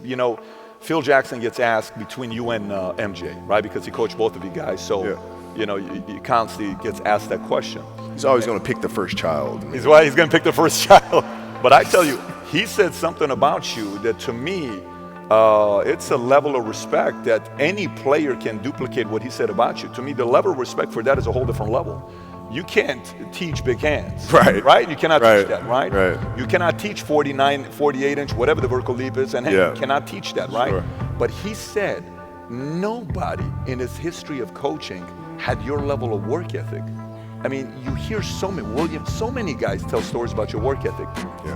You know, Phil Jackson gets asked between you and MJ, right? Because he coached both of you guys. So, you know, he constantly gets asked that question. He's always going to pick the first child. He's going to pick the first child. But I tell you, he said something about you that to me, it's a level of respect that any player can duplicate what he said about you. To me, the level of respect for that is a whole different level. You can't teach big hands, right? You cannot teach that, right? You cannot teach 49, 48-inch, whatever the vertical leap is, and you cannot teach that, right? Sure. But he said, nobody in his history of coaching had your level of work ethic. I mean, you hear so many guys tell stories about your work ethic.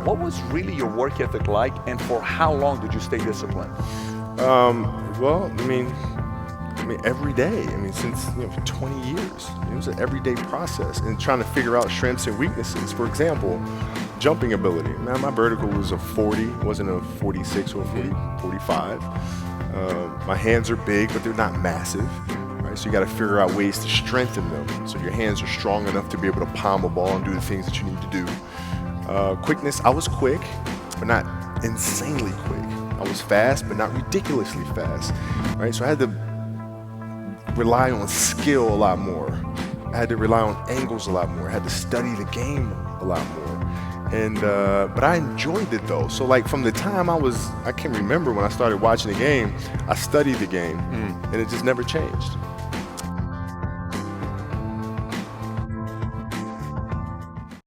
What was really your work ethic like, and for how long did you stay disciplined? Well, I mean, every day. I mean, since for 20 years, it was an everyday process, and trying to figure out strengths and weaknesses. For example, jumping ability. Man, my vertical was a 40, wasn't a 46 or a 45. My hands are big, but they're not massive. Right? So you got to figure out ways to strengthen them, so your hands are strong enough to be able to palm a ball and do the things that you need to do. Quickness. I was quick, but not insanely quick. I was fast, but not ridiculously fast. Right? So I had to rely on skill a lot more. I had to rely on angles a lot more. I had to study the game a lot more. And but I enjoyed it though. So like from the time I can remember when I started watching the game, I studied the game, and it just never changed.